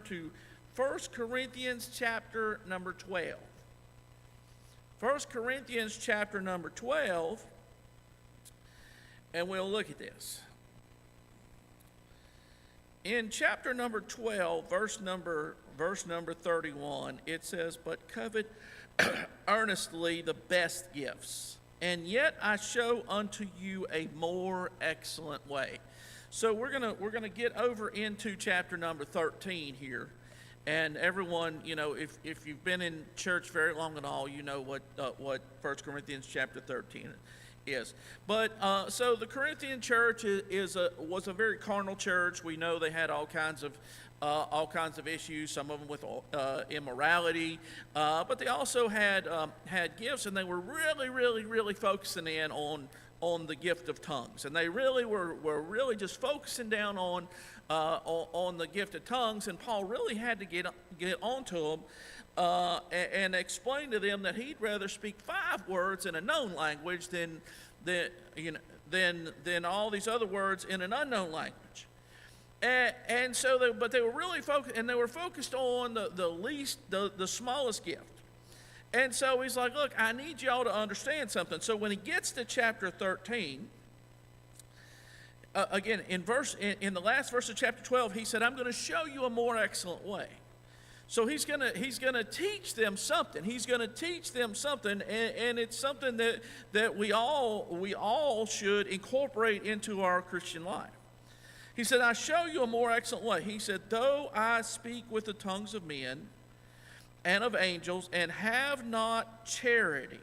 to 1 Corinthians chapter number 12. 1 Corinthians chapter number 12, and we'll look at this. In chapter number 12, verse number 31, it says, "But covet earnestly the best gifts, and yet I show unto you a more excellent way." So we're gonna get over into chapter number 13 here, and everyone, if you've been in church very long at all, you know what 1 Corinthians chapter 13 is. But so the Corinthian church was a very carnal church. We know they had all kinds of issues, some of them with immorality, but they also had gifts, and they were really focusing in on the gift of tongues, and they really were really just focusing down on the gift of tongues. And Paul really had to get onto them and explain to them that he'd rather speak 5 words in a known language than all these other words in an unknown language. And so, but they were really focused, and they were focused on the smallest gift. And so he's like, look, I need y'all to understand something. So when he gets to chapter 13, again, in the last verse of chapter 12, he said, "I'm going to show you a more excellent way." So he's gonna teach them something. He's gonna teach them something, and it's something that we all should incorporate into our Christian life. He said, "I show you a more excellent way." He said, "Though I speak with the tongues of men and of angels, and have not charity,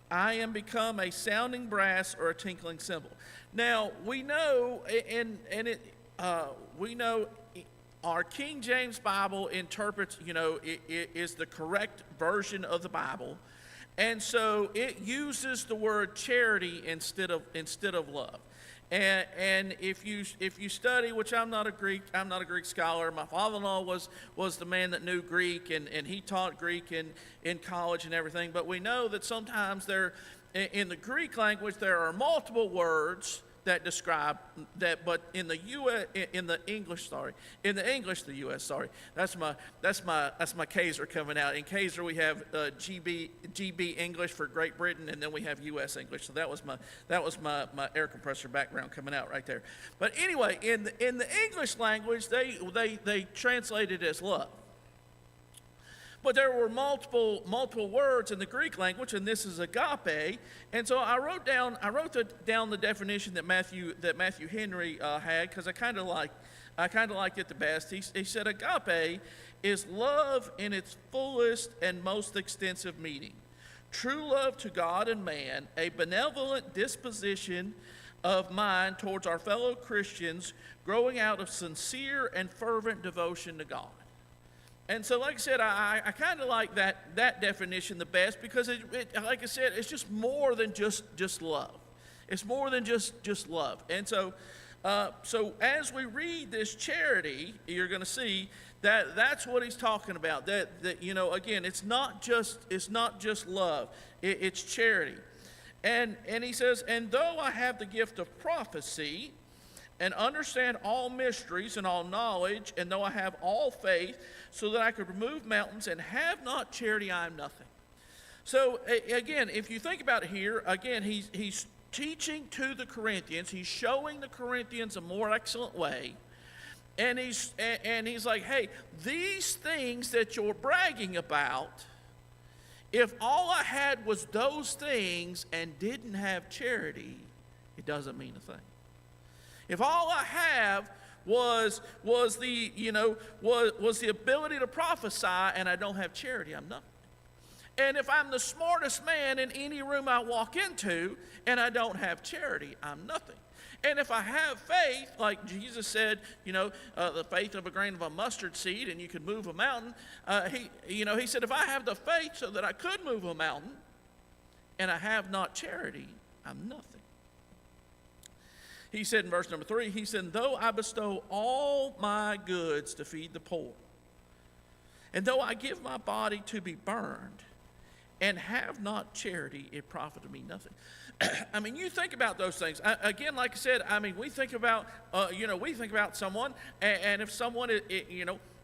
I am become a sounding brass or a tinkling cymbal." Now we know, we know our King James Bible interprets, is the correct version of the Bible, and so it uses the word charity instead of love. And if you study, which I'm not a Greek scholar. My father-in-law was the man that knew Greek, and he taught Greek in college and everything. But we know that sometimes in the Greek language there are multiple words that describe that, but in the English, the U.S. Sorry, that's my Kaiser coming out. In Kaiser we have GB English for Great Britain, and then we have U.S. English. So that was my air compressor background coming out right there. But anyway, in the English language, they translate it as love. But there were multiple words in the Greek language, and this is agape. And so I wrote down the definition that Matthew Henry had, because I kind of liked it the best. He said agape is love in its fullest and most extensive meaning, true love to God and man, a benevolent disposition of mind towards our fellow Christians, growing out of sincere and fervent devotion to God. And so, like I said, I kind of like that definition the best, because it, like I said, it's just more than just love. It's more than just love. And so as we read this charity, you're going to see that that's what he's talking about. That again, it's not just love. It's charity. And he says, "And though I have the gift of prophecy, and understand all mysteries and all knowledge, and though I have all faith, so that I could remove mountains, and have not charity, I am nothing." So again, if you think about it here, again, he's teaching to the Corinthians. He's showing the Corinthians a more excellent way, and he's like, hey, these things that you're bragging about, if all I had was those things and didn't have charity, it doesn't mean a thing. If all I have was the ability to prophesy, and I don't have charity, I'm nothing. And if I'm the smartest man in any room I walk into and I don't have charity, I'm nothing. And if I have faith, like Jesus said, the faith of a grain of a mustard seed, and you could move a mountain. He said, if I have the faith so that I could move a mountain, and I have not charity, I'm nothing. He said in verse number 3, he said, "Though I bestow all my goods to feed the poor, and though I give my body to be burned, and have not charity, it profited me nothing." I mean, you think about those things. Again, like I said, we think about, someone, and if someone,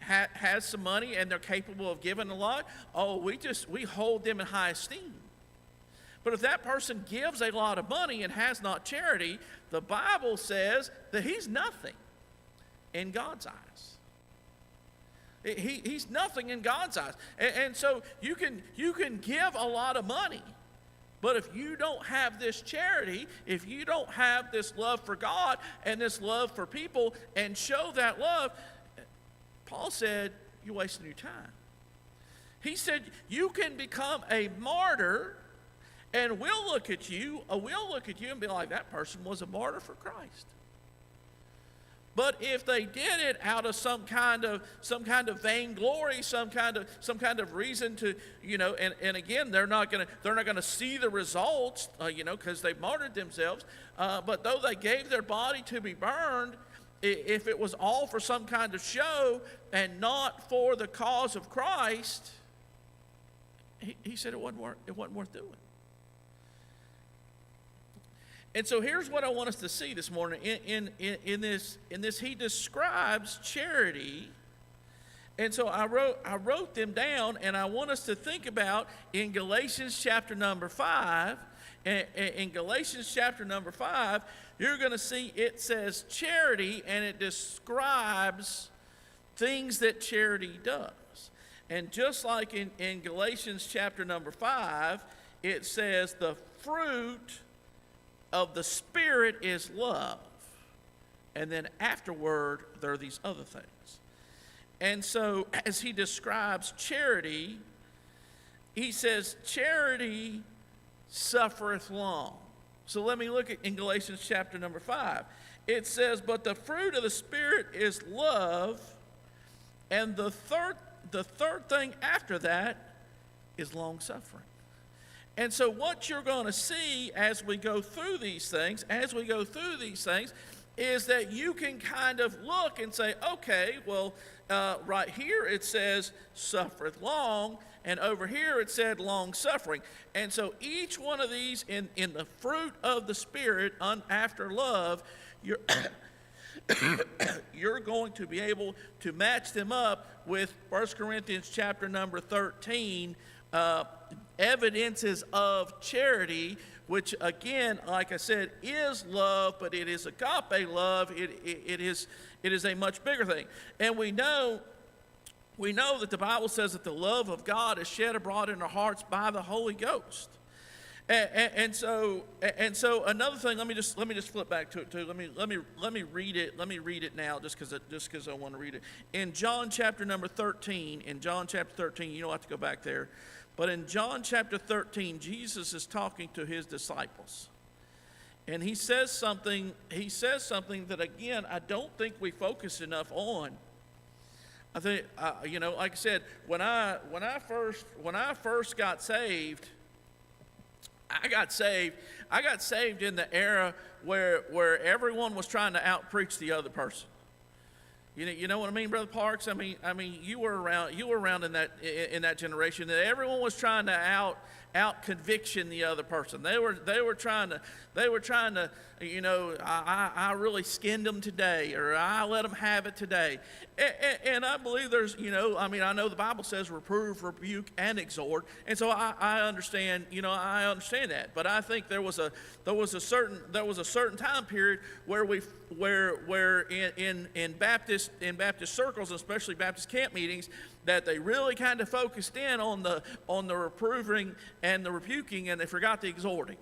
has some money and they're capable of giving a lot, oh, we hold them in high esteem. But if that person gives a lot of money and has not charity, the Bible says that he's nothing in God's eyes. He's nothing in God's eyes. And so you can give a lot of money, but if you don't have this charity, if you don't have this love for God and this love for people and show that love, Paul said, you're wasting your time. He said, you can become a martyr, and we'll look at you and be like, that person was a martyr for Christ. But if they did it out of some kind of vainglory, some kind of reason to, and again, they're not gonna see the results, because they've martyred themselves. But though they gave their body to be burned, if it was all for some kind of show and not for the cause of Christ, he said it wasn't worth doing. And so here's what I want us to see this morning. In this, he describes charity. And so I wrote them down, and I want us to think about in Galatians chapter number 5. In Galatians chapter number 5, you're going to see it says charity, and it describes things that charity does. And just like in Galatians chapter number 5, it says the fruit of the Spirit is love. And then afterward, there are these other things. And so as he describes charity, he says, charity suffereth long. So let me look at in Galatians chapter number 5. It says, but the fruit of the Spirit is love, and the third thing after that is long suffering. And so what you're going to see as we go through these things, is that you can kind of look and say, okay, well, right here it says suffereth long, and over here it said long suffering. And so each one of these in the fruit of the Spirit after love, you're going to be able to match them up with 1 Corinthians chapter number 13, evidences of charity, which again, like I said, is love, but it is agape love. It is a much bigger thing. And we know that the Bible says that the love of God is shed abroad in our hearts by the Holy Ghost. And so another thing, let me just flip back to it too. Let me read it. Let me read it now, just because I want to read it. In John chapter number 13, you don't have to go back there. But in John chapter 13, Jesus is talking to his disciples. And he says something that, again, I don't think we focus enough on. I think, like I said, when I first got saved, I got saved in the era where everyone was trying to out-preach the other person. You know what I mean, Brother Parks? I mean, you were around in that generation that everyone was trying to out conviction the other person. They were trying to, I really skinned them today, or I let them have it today. And I believe there's, I know the Bible says reprove, rebuke, and exhort, and so I understand, I understand that. But I think there was a certain time period where in Baptist circles, especially Baptist camp meetings, that they really kind of focused in on the reproving and the rebuking, and they forgot the exhorting.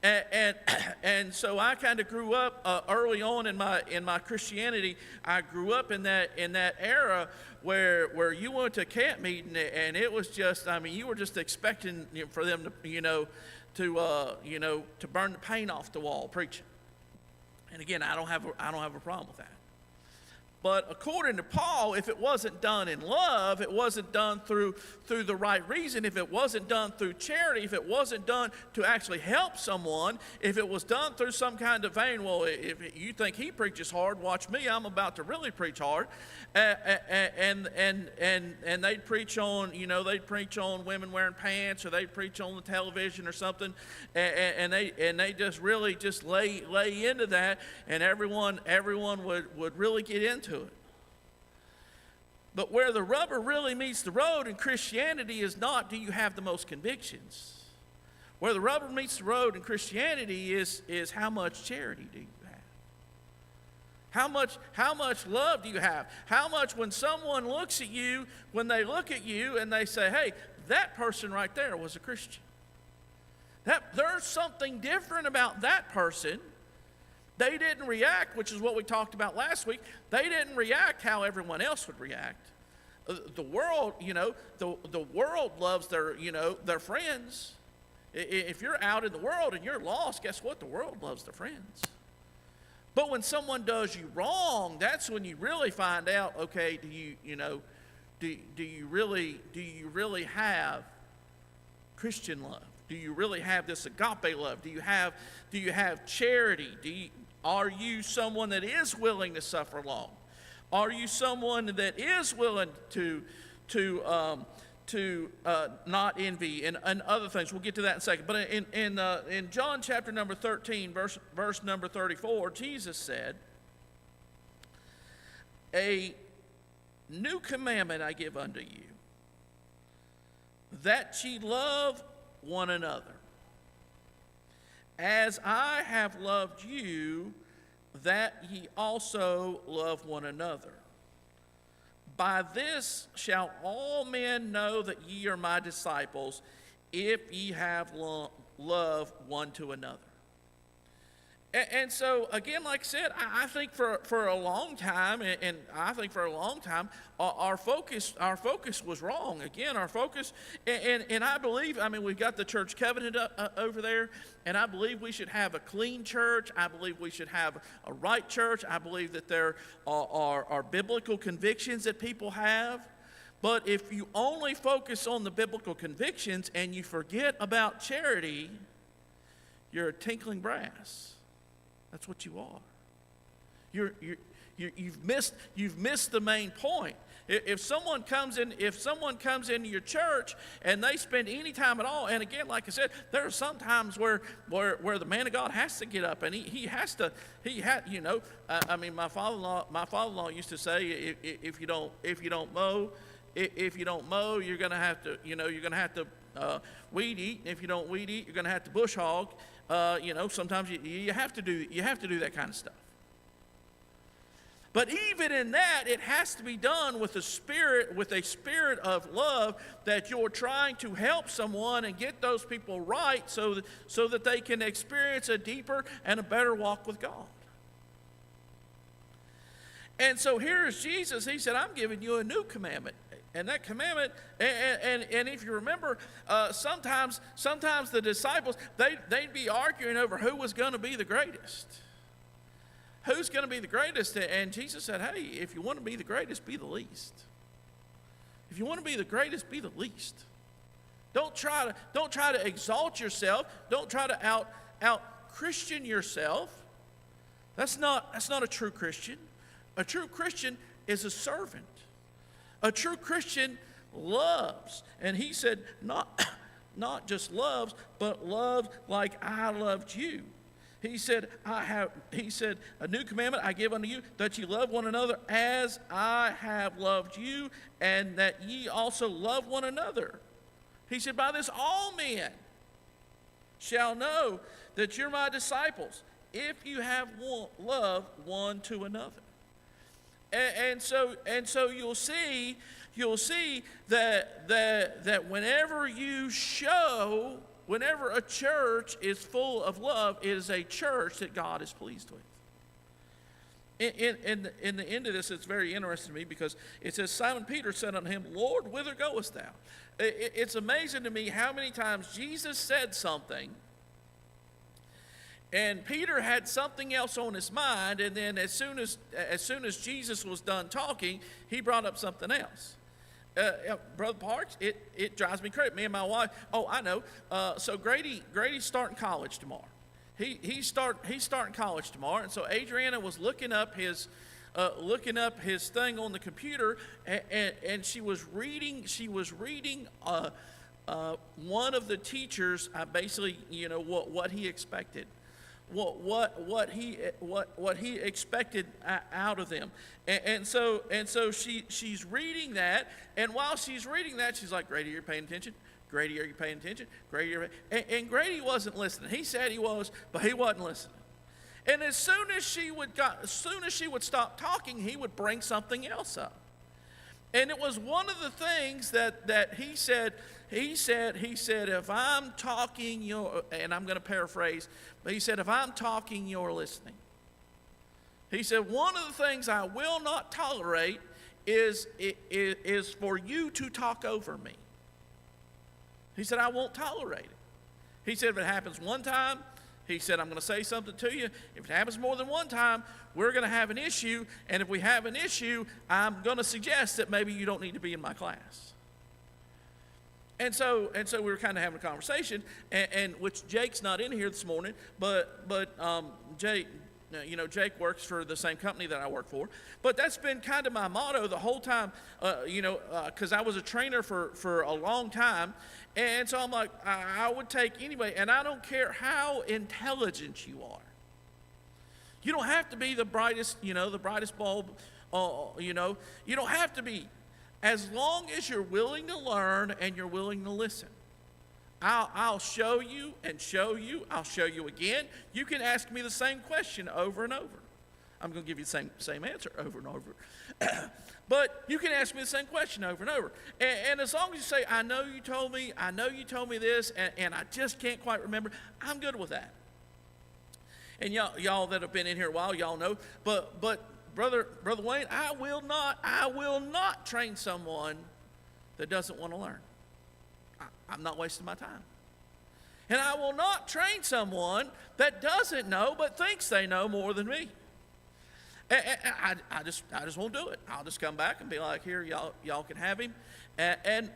And so I kind of grew up early on in my Christianity. I grew up in that era where you went to a camp meeting and it was just, you were just expecting for them to burn the paint off the wall preaching. And again, I don't have a problem with that. But according to Paul, if it wasn't done in love, it wasn't done through the right reason, if it wasn't done through charity, if it wasn't done to actually help someone, if it was done through some kind of vein, well, if you think he preaches hard, watch me, I'm about to really preach hard. And they'd preach on women wearing pants, or they'd preach on the television or something, and they just really just lay into that, and everyone would really get into it. But where the rubber really meets the road in Christianity is not, do you have the most convictions? Where the rubber meets the road in Christianity is how much charity do you have? How much love do you have? How much when someone looks at you, when they look at you and they say, hey, that person right there was a Christian. There's something different about that person. They didn't react, which is what we talked about last week. They didn't react how everyone else would react. The world, the world loves their friends. If you're out in the world and you're lost, guess what? The world loves their friends. But when someone does you wrong, that's when you really find out, okay, do you really have Christian love? Do you really have this agape love? Do you have charity? Are you someone that is willing to suffer long? Are you someone that is willing to not envy and other things? We'll get to that in a second. But in John chapter number 13, verse number 34, Jesus said, "A new commandment I give unto you, that ye love one another. As I have loved you, that ye also love one another. By this shall all men know that ye are my disciples, if ye have love one to another." And so, again, like I said, I think for a long time, and I think for a long time, our focus was wrong. Again, our focus, and I believe, we've got the church covenant over there, and I believe we should have a clean church. I believe we should have a right church. I believe that there are biblical convictions that people have. But if you only focus on the biblical convictions and you forget about charity, you're a tinkling brass. That's what you are. You've missed the main point. If someone comes into your church and they spend any time at all, and again, like I said, there are some times where the man of God has to get up and my father-in-law used to say, if you don't mow, you're gonna have to weed eat. And if you don't weed eat, you're gonna have to bush hog. Sometimes you have to do that kind of stuff. But even in that, it has to be done with a spirit of love, that you're trying to help someone and get those people right so that they can experience a deeper and a better walk with God. And so here is Jesus. He said, "I'm giving you a new commandment." And that commandment, and if you remember, sometimes the disciples, they'd be arguing over who was going to be the greatest. Who's going to be the greatest? And Jesus said, hey, if you want to be the greatest, be the least. If you want to be the greatest, be the least. Don't try to exalt yourself. Don't try to out Christian yourself. That's not a true Christian. A true Christian is a servant. A true Christian loves. And he said, not just loves, but loves like I loved you. He said, a new commandment I give unto you, that ye love one another as I have loved you, and that ye also love one another. He said, by this all men shall know that you're my disciples, if you have love one to another. And so you'll see that whenever a church is full of love, it is a church that God is pleased with. In the end of this, it's very interesting to me, because it says, Simon Peter said unto him, Lord, whither goest thou? It's amazing to me how many times Jesus said something, and Peter had something else on his mind, and then as soon as Jesus was done talking, he brought up something else. Brother Parks, it drives me crazy. Me and my wife. Oh, I know. So Grady's starting college tomorrow. He's starting college tomorrow, and so Adriana was looking up his thing on the computer, and she was reading one of the teachers, basically, what he expected. what he expected out of them. And so she's reading that, and while she's reading that, she's like, Grady, are you paying attention? Grady, are you paying attention? Grady, and Grady wasn't listening. He said he was, but he wasn't listening. And as soon as she would stop talking, he would bring something else up. And it was one of the things that he said, if I'm talking, and I'm going to paraphrase, but he said, if I'm talking, you're listening. He said, one of the things I will not tolerate is for you to talk over me. He said, I won't tolerate it. He said, if it happens one time, he said, I'm going to say something to you. If it happens more than one time, we're going to have an issue. And if we have an issue, I'm going to suggest that maybe you don't need to be in my class. And so we were kind of having a conversation, and which Jake's not in here this morning, but Jake, Jake works for the same company that I work for. But that's been kind of my motto the whole time, because I was a trainer for a long time. And so I'm like, I would take anybody, and I don't care how intelligent you are. You don't have to be the brightest bulb, you don't have to be. As long as you're willing to learn and you're willing to listen. I'll show you and show you. I'll show you again. You can ask me the same question over and over. I'm going to give you the same answer over and over. But you can ask me the same question over and over. And as long as you say, I know you told me this, and I just can't quite remember, I'm good with that. And y'all that have been in here a while, y'all know. But Brother Wayne, I will not train someone that doesn't want to learn. I'm not wasting my time. And I will not train someone that doesn't know but thinks they know more than me. And I just won't do it. I'll just come back and be like, here, y'all can have him. And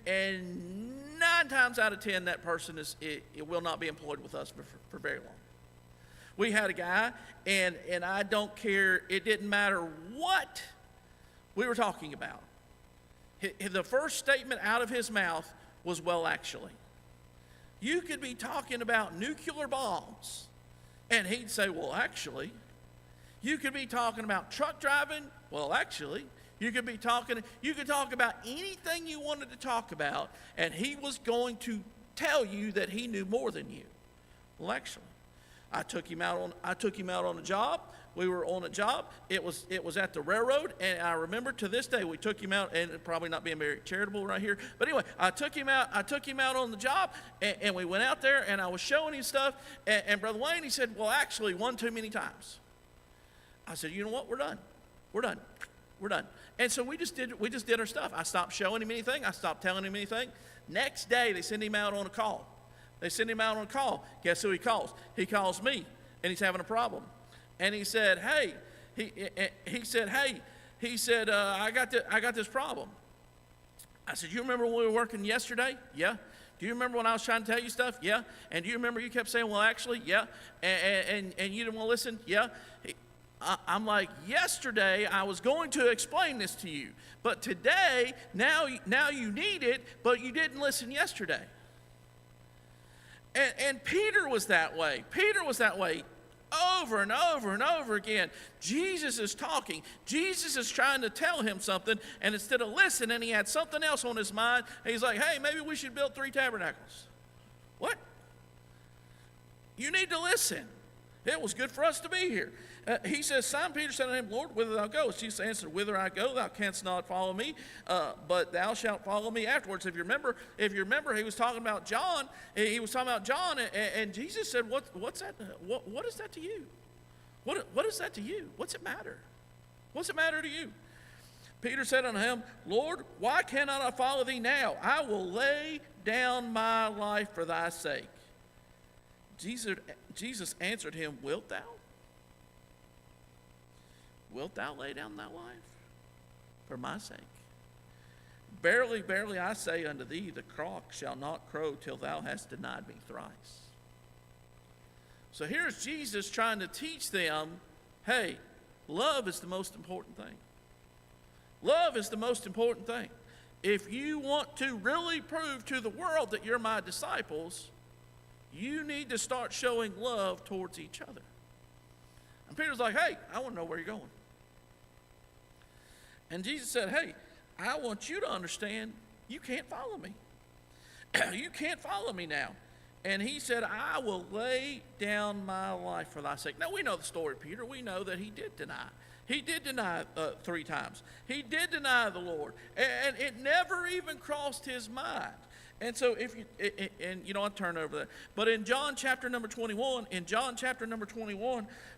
9 times out of 10, that person it will not be employed with us for very long. We had a guy, and I don't care, it didn't matter what we were talking about. The first statement out of his mouth was, well, actually. You could be talking about nuclear bombs, and he'd say, well, actually. You could be talking about truck driving, well, actually. You could talk about anything you wanted to talk about, and he was going to tell you that he knew more than you. Well, actually. I took him out on a job. We were on a job. It was at the railroad, and I remember to this day we took him out, and probably not being very charitable right here, but anyway, I took him out on the job, and we went out there, and I was showing him stuff, and Brother Wayne, he said, well, actually, one too many times. I said, you know what? We're done. And so we just did our stuff. I stopped showing him anything. I stopped telling him anything. Next day, they send him out on a call. Guess who he calls? He calls me, and he's having a problem. And he said, hey, I got this problem. I said, you remember when we were working yesterday? Yeah. Do you remember when I was trying to tell you stuff? Yeah. And do you remember you kept saying, well, actually? Yeah. And you didn't want to listen? Yeah. I'm like, yesterday I was going to explain this to you, but today, now you need it, but you didn't listen yesterday. And Peter was that way. Over and over and over again. Jesus is talking. Jesus is trying to tell him something, and instead of listening, he had something else on his mind. And he's like, hey, maybe we should build 3 tabernacles. What? You need to listen. It was good for us to be here. He says, Simon Peter said unto him, Lord, whither thou goest? Jesus answered, whither I go, thou canst not follow me, but thou shalt follow me afterwards. If you remember, he was talking about John. And Jesus said, what's that? What is that to you? What is that to you? What's it matter? What's it matter to you? Peter said unto him, Lord, why cannot I follow thee now? I will lay down my life for thy sake. Jesus answered him, wilt thou? Wilt thou lay down thy life for my sake? Verily, verily, I say unto thee, the cock shall not crow till thou hast denied me thrice. So here's Jesus trying to teach them, hey, love is the most important thing. Love is the most important thing. If you want to really prove to the world that you're my disciples, You need to start showing love towards each other. And Peter's like, hey, I want to know where you're going. And Jesus said, hey, I want you to understand you can't follow me. You can't follow me now. And he said, I will lay down my life for thy sake. Now, we know the story, Peter. We know that he did deny. He did deny 3 times. He did deny the Lord. And it never even crossed his mind. And so if you, and you know, I'll turn over that. But in John chapter number 21,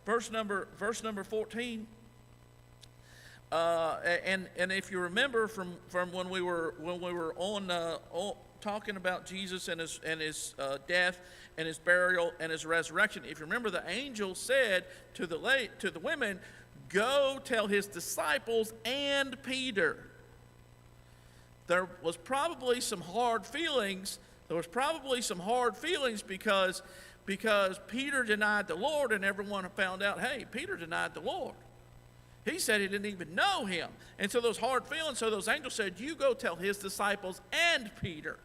verse number 14, and if you remember from when we were on talking about Jesus and his death and his burial and his resurrection, if you remember, the angel said to the women, go tell his disciples and Peter. There was probably some hard feelings. Because Peter denied the Lord, and everyone found out, hey, Peter denied the Lord. He said he didn't even know him. And so those hard feelings, so those angels said, you go tell his disciples and Peter.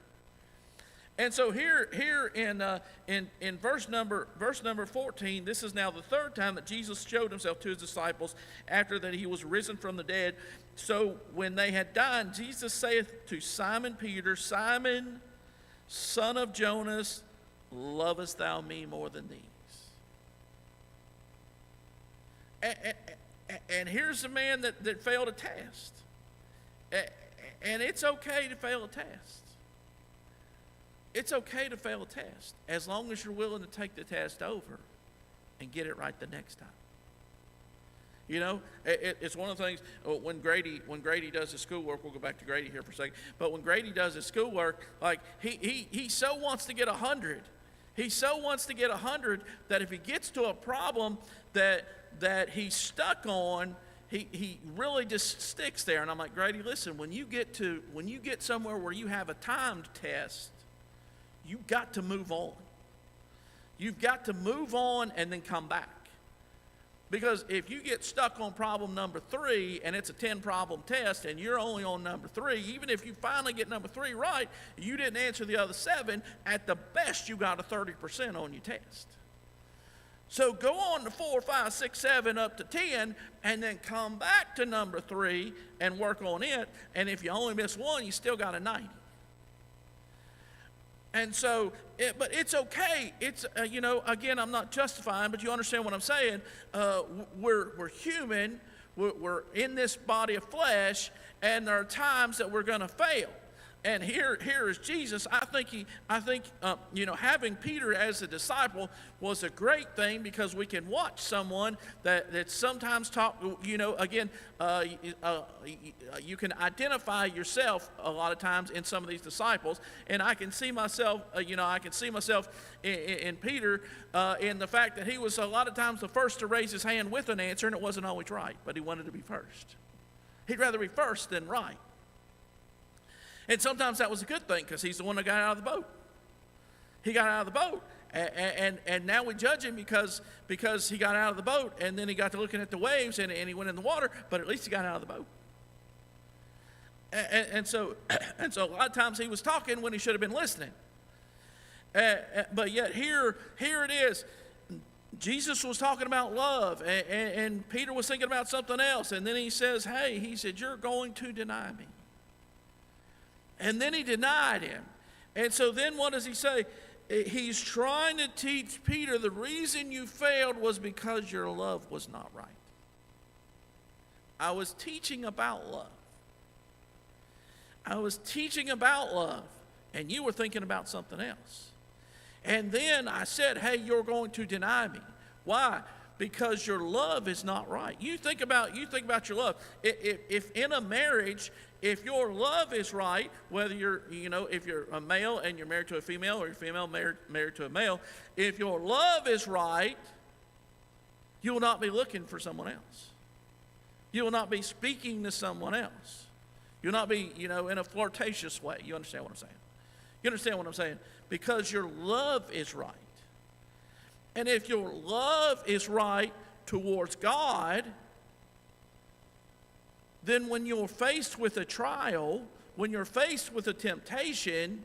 And so here in verse number 14, this is now the 3rd time that Jesus showed himself to his disciples after that he was risen from the dead. So when they had dined, Jesus saith to Simon Peter, Simon, son of Jonas, lovest thou me more than these? And here's a man that failed a test. And it's okay to fail a test. It's okay to fail a test as long as you're willing to take the test over and get it right the next time. You know, it's one of the things when Grady does his schoolwork. We'll go back to Grady here for a second. But when Grady does his schoolwork, like he so wants to get 100. He so wants to get 100 that if he gets to a problem that he's stuck on, he really just sticks there. And I'm like, Grady, listen, when you get somewhere where you have a timed test, you've got to move on. You've got to move on and then come back. Because if you get stuck on problem number 3 and it's a 10-problem test and you're only on number 3, even if you finally get number 3 right, you didn't answer the other 7, at the best you got a 30% on your test. So go on to 4, 5, 6, 7 up to 10 and then come back to number 3 and work on it. And if you only miss 1, you still got a 90. And so, but it's okay. It's, you know, again, I'm not justifying, but you understand what I'm saying. We're human. We're in this body of flesh, and there are times that we're going to fail. And here is Jesus. I think you know, having Peter as a disciple was a great thing because we can watch someone that sometimes talk. You know, again, you can identify yourself a lot of times in some of these disciples, and I can see myself. You know, I can see myself in Peter in the fact that he was a lot of times the first to raise his hand with an answer, and it wasn't always right, but he wanted to be first. He'd rather be first than right. And sometimes that was a good thing because he's the one that got out of the boat. He got out of the boat. And now we judge him because he got out of the boat and then he got to looking at the waves and he went in the water, but at least he got out of the boat. And so a lot of times he was talking when he should have been listening. But yet here it is. Jesus was talking about love and Peter was thinking about something else. And then he says, hey, he said, you're going to deny me. And then he denied him. And so then what does he say? He's trying to teach Peter the reason you failed was because your love was not right. I was teaching about love. I was teaching about love, and you were thinking about something else. And then I said, hey, you're going to deny me. Why? Because your love is not right. You think about your love. If in a marriage, if your love is right, whether if you're a male and you're married to a female, or you're female married to a male, if your love is right, you will not be looking for someone else. You will not be speaking to someone else. You'll not be, in a flirtatious way. You understand what I'm saying? You understand what I'm saying? Because your love is right. And if your love is right towards God, then when you're faced with a trial, when you're faced with a temptation,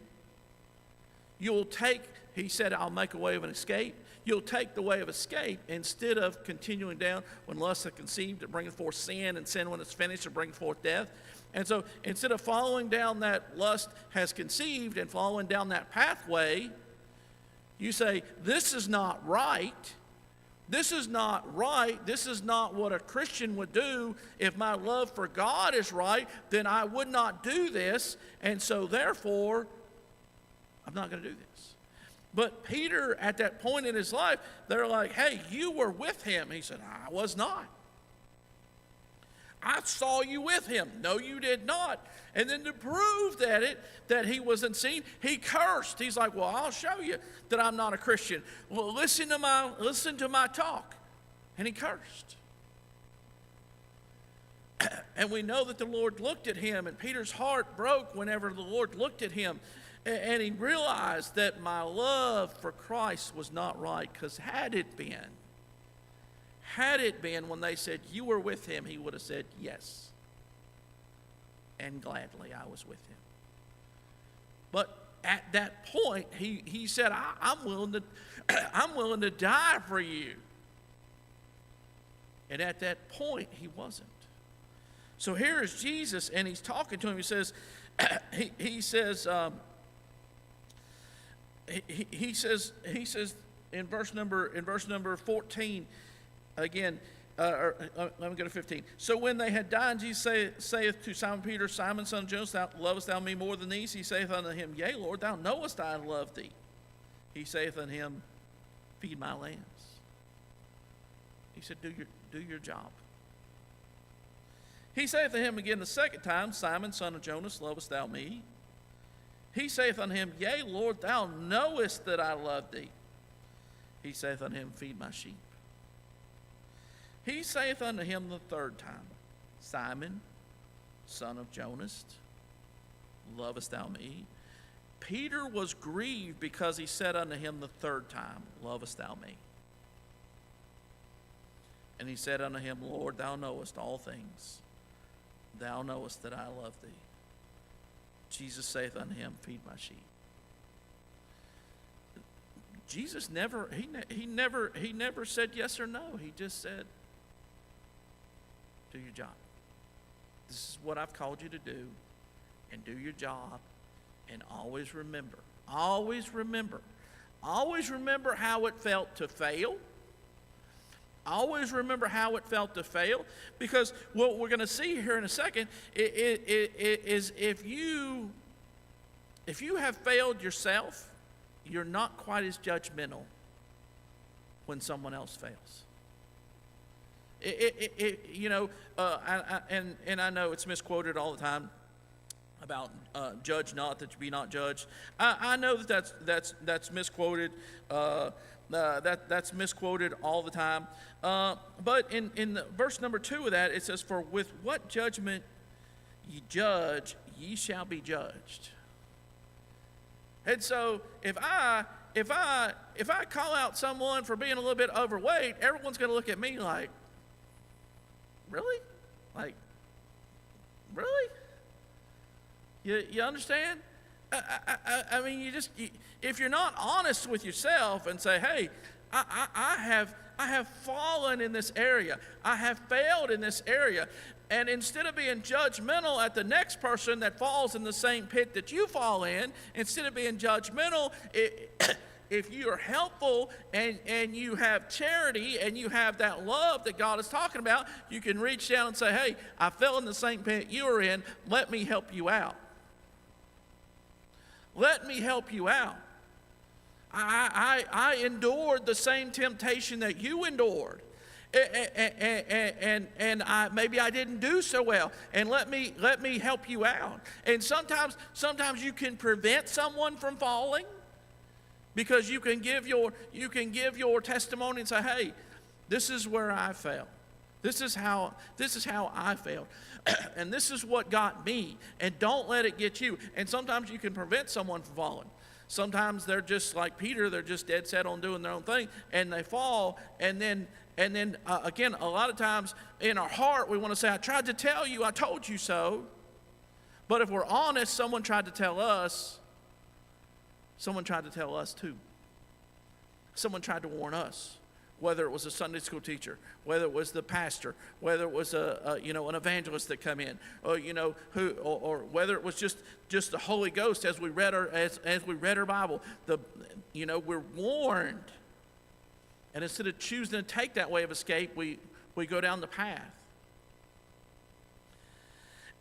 he said, I'll make a way of an escape. You'll take the way of escape instead of continuing down. When lust is conceived, it bringeth forth sin, and sin when it's finished, it brings forth death. And so instead of following down that lust has conceived and following down that pathway, you say, this is not right. This is not right. This is not what a Christian would do. If my love for God is right, then I would not do this. And so therefore, I'm not going to do this. But Peter, at that point in his life, they're like, hey, you were with him. He said, I was not. I saw you with him. No, you did not. And then to prove that he wasn't seen, he cursed. He's like, well, I'll show you that I'm not a Christian. Well, listen to my talk. And he cursed. And we know that the Lord looked at him, and Peter's heart broke whenever the Lord looked at him. And he realized that my love for Christ was not right, because had it been when they said, you were with him, he would have said, yes. And gladly I was with him. But at that point, he said, I'm willing to die for you. And at that point, he wasn't. So here is Jesus, and he's talking to him. He says, he says in verse number 14, again, let me go to 15. So when they had dined, Jesus saith to Simon Peter, Simon, son of Jonas, lovest thou me more than these? He saith unto him, Yea, Lord, thou knowest I love thee. He saith unto him, Feed my lambs. He said, Do your job. He saith unto him again the second time, Simon, son of Jonas, lovest thou me? He saith unto him, Yea, Lord, thou knowest that I love thee. He saith unto him, Feed my sheep. He saith unto him the third time, Simon, son of Jonas, lovest thou me? Peter was grieved because he said unto him the third time, Lovest thou me? And he said unto him, Lord, thou knowest all things. Thou knowest that I love thee. Jesus saith unto him, Feed my sheep. Jesus never said yes or no. He just said, do your job. This is what I've called you to do, and do your job, and always remember how it felt to fail. Always remember how it felt to fail, because what we're going to see here in a second is if you have failed yourself, you're not quite as judgmental when someone else fails. I know it's misquoted all the time about judge not that you be not judged. I know that's misquoted. That's misquoted all the time. But in the verse number 2 of that, it says, For with what judgment ye judge, ye shall be judged. And so if I call out someone for being a little bit overweight, everyone's going to look at me like, really? Like, really? You understand? I mean, if you're not honest with yourself and say, hey, I have fallen in this area. I have failed in this area. And instead of being judgmental at the next person that falls in the same pit that you fall in, instead of being judgmental, if you are helpful and you have charity and you have that love that God is talking about, you can reach down and say, hey, I fell in the same pit you are in. Let me help you out. Let me help you out. I endured the same temptation that you endured. And maybe I didn't do so well, and let me help you out. And sometimes you can prevent someone from falling, because you can give your testimony and say, hey, this is where I failed. This is how I failed. And this is what got me. And don't let it get you. And sometimes you can prevent someone from falling. Sometimes they're just like Peter, they're just dead set on doing their own thing, and they fall, and then again, a lot of times in our heart we want to say, I tried to tell you, I told you so. But if we're honest, someone tried to tell us, Someone tried to tell us too. Someone tried to warn us, whether it was a Sunday school teacher, whether it was the pastor, whether it was an evangelist that come in, or or whether it was just the Holy Ghost as we read our Bible. We're warned, and instead of choosing to take that way of escape, we go down the path.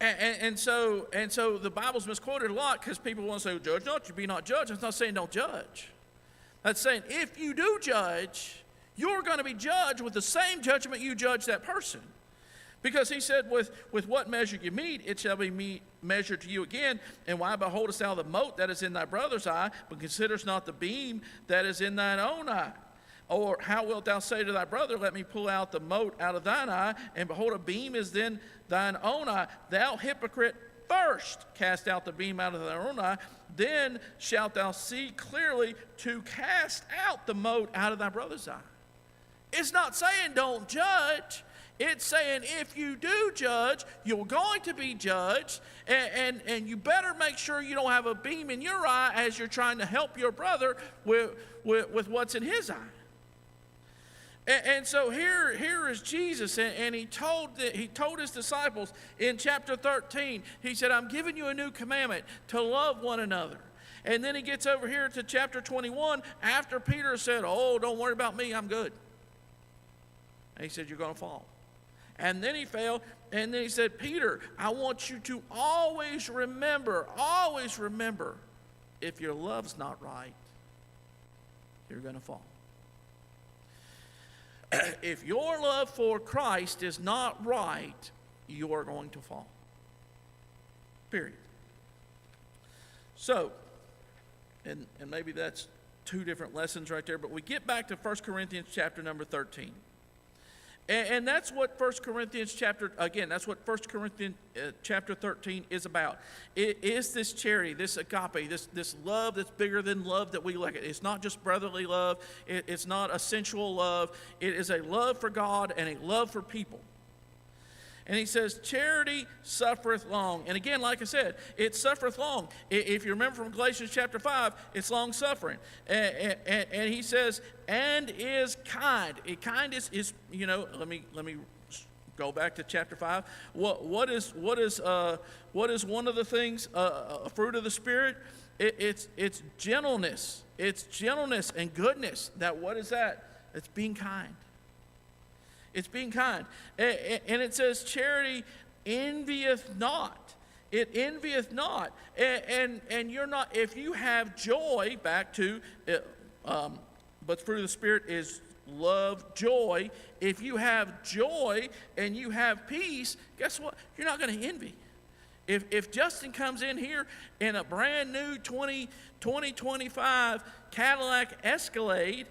And so the Bible's misquoted a lot because people want to say, "Judge not, you be not judged." It's not saying don't judge. That's saying if you do judge, you're going to be judged with the same judgment you judge that person. Because he said, with what measure you meet, it shall be measured to you again. And why beholdest thou the mote that is in thy brother's eye, but considerest not the beam that is in thine own eye? Or how wilt thou say to thy brother, let me pull out the mote out of thine eye, and behold, a beam is in thine own eye? Thou hypocrite, first cast out the beam out of thy own eye, then shalt thou see clearly to cast out the mote out of thy brother's eye. It's not saying don't judge. It's saying if you do judge, you're going to be judged, and you better make sure you don't have a beam in your eye as you're trying to help your brother with what's in his eye. And so here is Jesus, and he told his disciples in chapter 13, he said, I'm giving you a new commandment, to love one another. And then he gets over here to chapter 21, after Peter said, oh, don't worry about me, I'm good. And he said, you're going to fall. And then he fell, and then he said, Peter, I want you to always remember, if your love's not right, you're going to fall. If your love for Christ is not right, you are going to fall. Period. So, and maybe that's two different lessons right there, but we get back to 1 Corinthians chapter number 13. And that's what 1 Corinthians chapter 13 is about. It is this charity, this agape, this love that's bigger than love that we look at. It's not just brotherly love. It's not a sensual love. It is a love for God and a love for people. And he says, charity suffereth long. And again, like I said, it suffereth long. If you remember from Galatians chapter 5, it's long suffering. And he says, and is kind. Kind is let me go back to chapter 5. What is one of the things, a fruit of the Spirit? It's gentleness. It's gentleness and goodness. What is that? It's being kind. It's being kind. And it says, charity envieth not. It envieth not. And you're not, if you have joy, back to, but fruit of the Spirit is love, joy. If you have joy and you have peace, guess what? You're not going to envy. If Justin comes in here in a brand new 2025 Cadillac Escalade,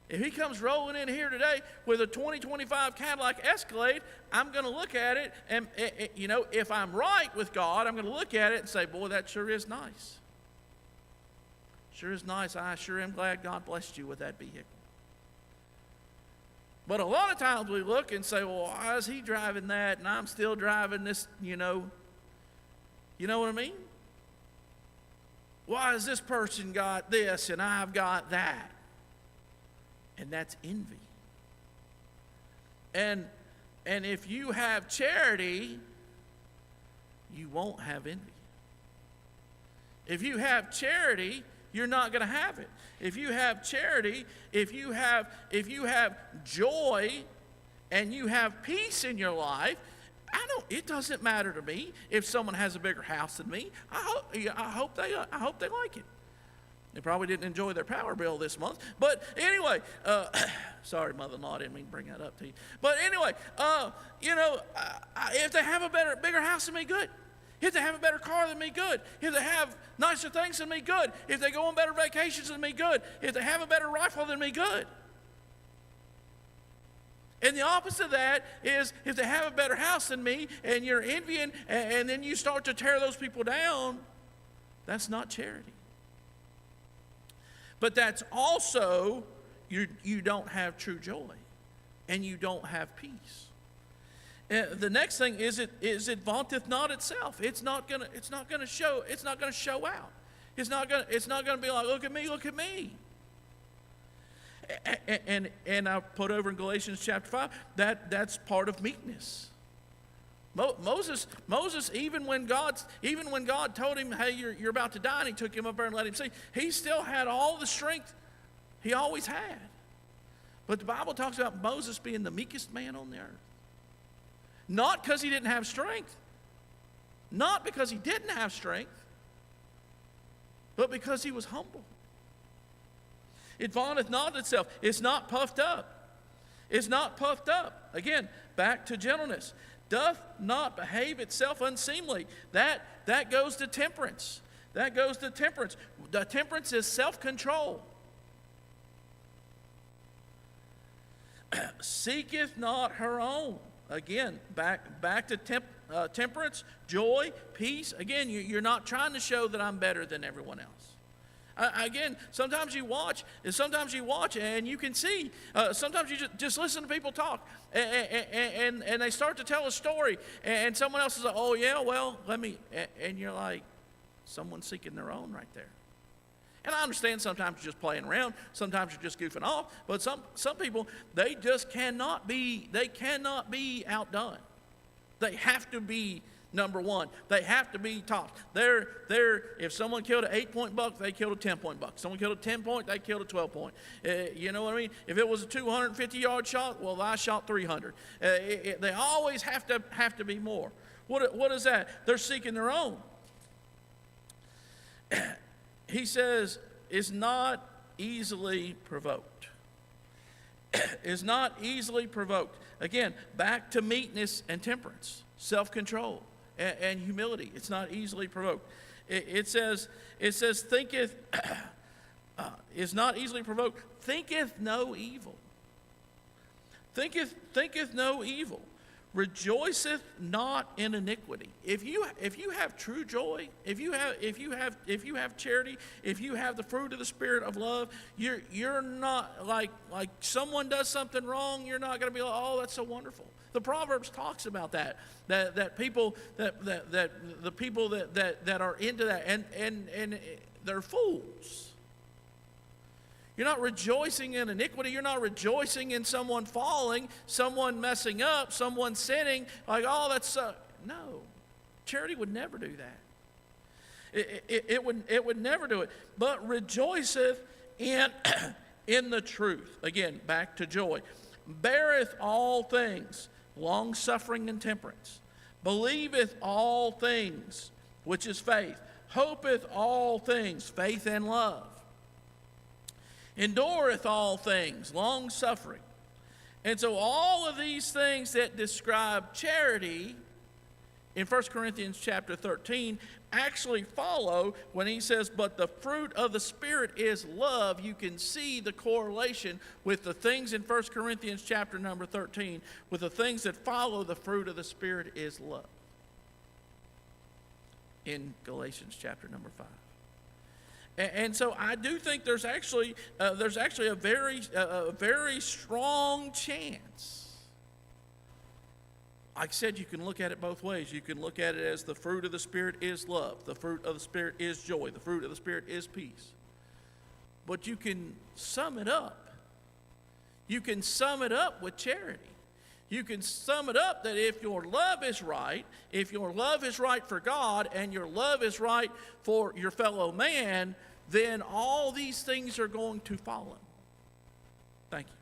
if he comes rolling in here today with a 2025 Cadillac Escalade, I'm going to look at it, and if I'm right with God, I'm going to look at it and say, boy, that sure is nice. Sure is nice. I sure am glad God blessed you with that vehicle. But a lot of times we look and say, well, why is he driving that and I'm still driving this, You know what I mean? Why has this person got this and I've got that? And that's envy. And if you have charity, you won't have envy. If you have charity, you're not going to have it. If you have charity, if you have joy and you have peace in your life, it doesn't matter to me if someone has a bigger house than me. I hope they like it. They probably didn't enjoy their power bill this month. But anyway, sorry, mother-in-law, I didn't mean to bring that up to you. But anyway, if they have a bigger house than me, good. If they have a better car than me, good. If they have nicer things than me, good. If they go on better vacations than me, good. If they have a better rifle than me, good. And the opposite of that is if they have a better house than me and you're envying and then you start to tear those people down, that's not charity. But that's also, you don't have true joy, and you don't have peace. The next thing is it vaunteth not itself. It's not gonna show out. It's not going to be like, look at me, look at me. And I put over in Galatians chapter 5, that's part of meekness. Moses, even when God told him, hey, you're about to die, and he took him up there and let him see, he still had all the strength he always had. But the Bible talks about Moses being the meekest man on the earth. Not because he didn't have strength. Not because he didn't have strength. But because he was humble. It vaunteth not itself. It's not puffed up. It's not puffed up. Again, back to gentleness. Doth not behave itself unseemly. That goes to temperance. That goes to temperance. The temperance is self-control. Seeketh not her own. Again, back to temperance, joy, peace. Again, you're not trying to show that I'm better than everyone else. Again, sometimes you watch and you can see, sometimes you just listen to people talk, and they start to tell a story, and someone else is like, oh yeah, well, and you're like, someone's seeking their own right there. And I understand sometimes you're just playing around, sometimes you're just goofing off, but some people, they just cannot be outdone. They have to be number one. They have to be tops. If someone killed an 8-point buck, they killed a 10-point buck. Someone killed a 10-point, they killed a 12-point. You know what I mean? If it was a 250-yard shot, well, I shot 300. They always have to be more. What is that? They're seeking their own. He says, is not easily provoked. Is not easily provoked. Again, back to meekness and temperance, self-control and humility. It's not easily provoked. It says, thinketh, is not easily provoked, thinketh no evil. Thinketh no evil. Rejoiceth not in iniquity. If you have true joy, if you have charity, if you have the fruit of the Spirit of love, you're not like someone does something wrong, you're not going to be like, oh, that's so wonderful. The Proverbs talks about that people that the people that are into that and they're fools. You're not rejoicing in iniquity. You're not rejoicing in someone falling, someone messing up, someone sinning. Like, oh, that's no. Charity would never do that. It would never do it. But rejoiceth in the truth. Again, back to joy. Beareth all things, long-suffering and temperance. Believeth all things, which is faith. Hopeth all things, faith and love. Endureth all things, long-suffering. And so all of these things that describe charity in 1 Corinthians chapter 13 actually follow when he says, but the fruit of the Spirit is love. You can see the correlation with the things in 1 Corinthians chapter number 13, with the things that follow the fruit of the Spirit is love in Galatians chapter number 5. And so I do think there's actually a very strong chance. Like I said, you can look at it both ways. You can look at it as the fruit of the Spirit is love. The fruit of the Spirit is joy. The fruit of the Spirit is peace. But you can sum it up. You can sum it up with charity. You can sum it up that if your love is right, if your love is right for God and your love is right for your fellow man, then all these things are going to follow. Thank you.